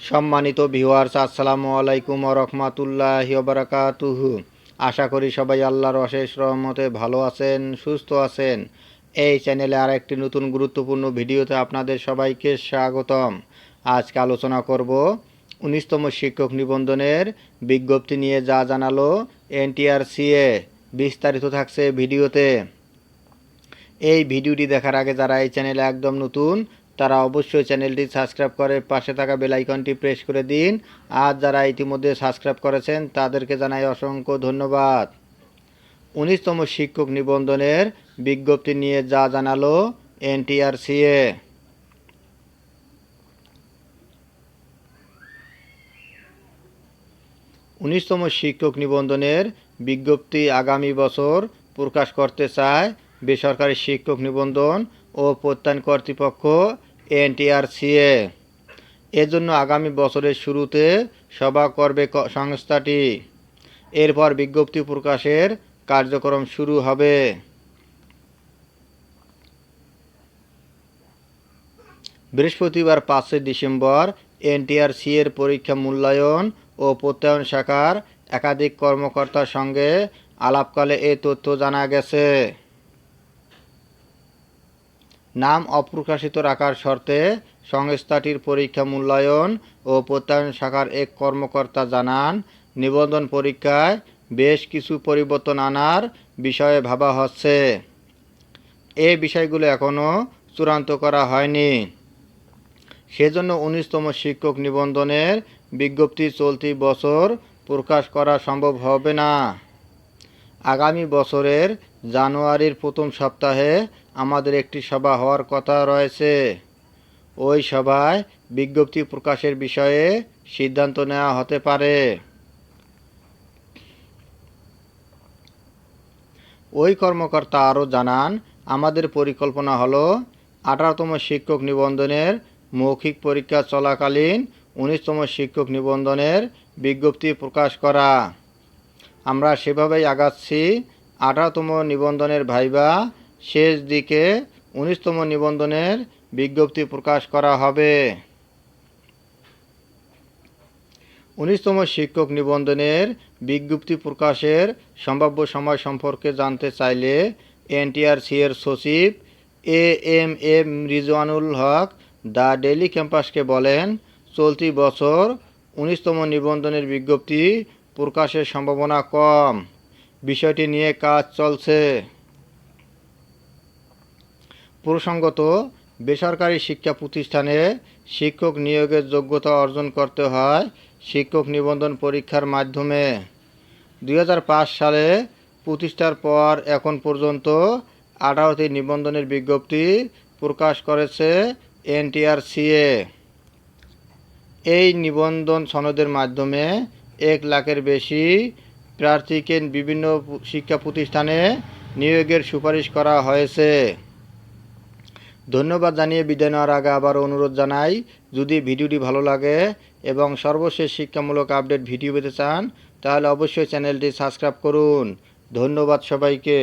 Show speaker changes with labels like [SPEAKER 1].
[SPEAKER 1] সম্মানিত ভিউয়ার্স, আসসালামু আলাইকুম ওয়া রাহমাতুল্লাহি ওয়া বারাকাতুহু। আশা করি সবাই আল্লাহর অশেষ রহমতে ভালো আছেন, সুস্থ আছেন। এই চ্যানেলে আরেকটি নতুন গুরুত্বপূর্ণ ভিডিওতে আপনাদের সবাইকে স্বাগতম। আজকে আলোচনা করব 19তম শিক্ষক নিবন্ধনের বিজ্ঞপ্তি নিয়ে যা জানালো এনটিআরসিএ। বিস্তারিত থাকছে ভিডিওতে। এই ভিডিওটি দেখার আগে যারা এই চ্যানেলে একদম নতুন তারা অবশ্যই চ্যানেলটি সাবস্ক্রাইব করে পাশে থাকা বেল আইকনটি প্রেস করে দিন। আর যারা ইতিমধ্যে সাবস্ক্রাইব করেছেন তাদেরকে জানাই অসংখ্য ধন্যবাদ। 19তম শিক্ষক নিবন্ধনের বিজ্ঞপ্তি নিয়ে যা জানালো এনটিআরসিএ। 19তম শিক্ষক নিবন্ধনের বিজ্ঞপ্তি আগামী বছর প্রকাশ করতে চায় বেসরকারি শিক্ষক নিবন্ধন ও প্রত্যয়ন কর্তৃপক্ষ এনটিআরসিএ। এজন্য আগামী বছরের শুরুতে সভা করবে সংস্থাটি। এরপর বিজ্ঞপ্তি প্রকাশের কার্যক্রম শুরু হবে। বৃহস্পতিবার 5 ডিসেম্বর এনটিআরসিএর পরীক্ষা মূল্যায়ন ও প্রত্যয়ন শাখার একাধিক কর্মকর্তার সঙ্গে আলাপকালে এ তথ্য জানা গেছে। নাম অপ্রকাশিত রাখার শর্তে সংস্থাটির পরীক্ষা মূল্যায়ন ও প্রত্যয়ন শাখার এক কর্মকর্তা জানান, নিবন্ধন পরীক্ষায় বেশ কিছু পরিবর্তন আনার বিষয়ে ভাবা হচ্ছে। এই বিষয়গুলো এখনও চূড়ান্ত করা হয়নি। সেজন্য 19তম শিক্ষক নিবন্ধনের বিজ্ঞপ্তি চলতি বছর প্রকাশ করা সম্ভব হবে না। আগামী বছরের জানুয়ারির প্রথম সপ্তাহে আমাদের একটি সভা হওয়ার কথা রয়েছে। ওই সভায় বিজ্ঞপ্তি প্রকাশের বিষয়ে সিদ্ধান্ত নেওয়া হতে পারে। ওই কর্মকর্তা আরও জানান, আমাদের পরিকল্পনা হলো 18তম শিক্ষক নিবন্ধনের মৌখিক পরীক্ষা চলাকালীন 19তম শিক্ষক নিবন্ধনের বিজ্ঞপ্তি প্রকাশ করা। আমরা সেভাবেই আগাচ্ছি। 18তম নিবন্ধনের ভাইবা শেষ দিকে 19তম নিবন্ধনের বিজ্ঞপ্তি প্রকাশ করা হবে। 19তম শিক্ষক নিবন্ধনের বিজ্ঞপ্তি প্রকাশের সম্ভাব্য সময় সম্পর্কে জানতে চাইলে এনটিআরসিএর সচিব AMM Rizwanul Haque the Daily ক্যাম্পাসকে বলেন, চলতি বছর 19তম নিবন্ধনের বিজ্ঞপ্তি প্রকাশের সম্ভাবনা কম। বিষয়টি নিয়ে কাজ চলছে। প্রসঙ্গত, বেসরকারি শিক্ষা প্রতিষ্ঠানে শিক্ষক নিয়োগের যোগ্যতা অর্জন করতে হয় শিক্ষক নিবন্ধন পরীক্ষার মাধ্যমে। 2005 সালে প্রতিষ্ঠার পর এখন পর্যন্ত 18টি নিবন্ধনের বিজ্ঞপ্তি প্রকাশ করেছে এনটিআরসিএ। এই নিবন্ধন সনদের মাধ্যমে 1 লাখের বেশি প্রার্থীকে বিভিন্ন শিক্ষা প্রতিষ্ঠানে নিয়োগের সুপারিশ করা হয়েছে। ধন্যবাদ জানিয়ে বিদায় নেওয়ার আগে আবার অনুরোধ জানাই, যদি ভিডিওটি ভালো লাগে এবং সর্বশেষ শিক্ষামূলক আপডেট ভিডিও পেতে চান তাহলে অবশ্যই চ্যানেলটি সাবস্ক্রাইব করুন। ধন্যবাদ সবাইকে।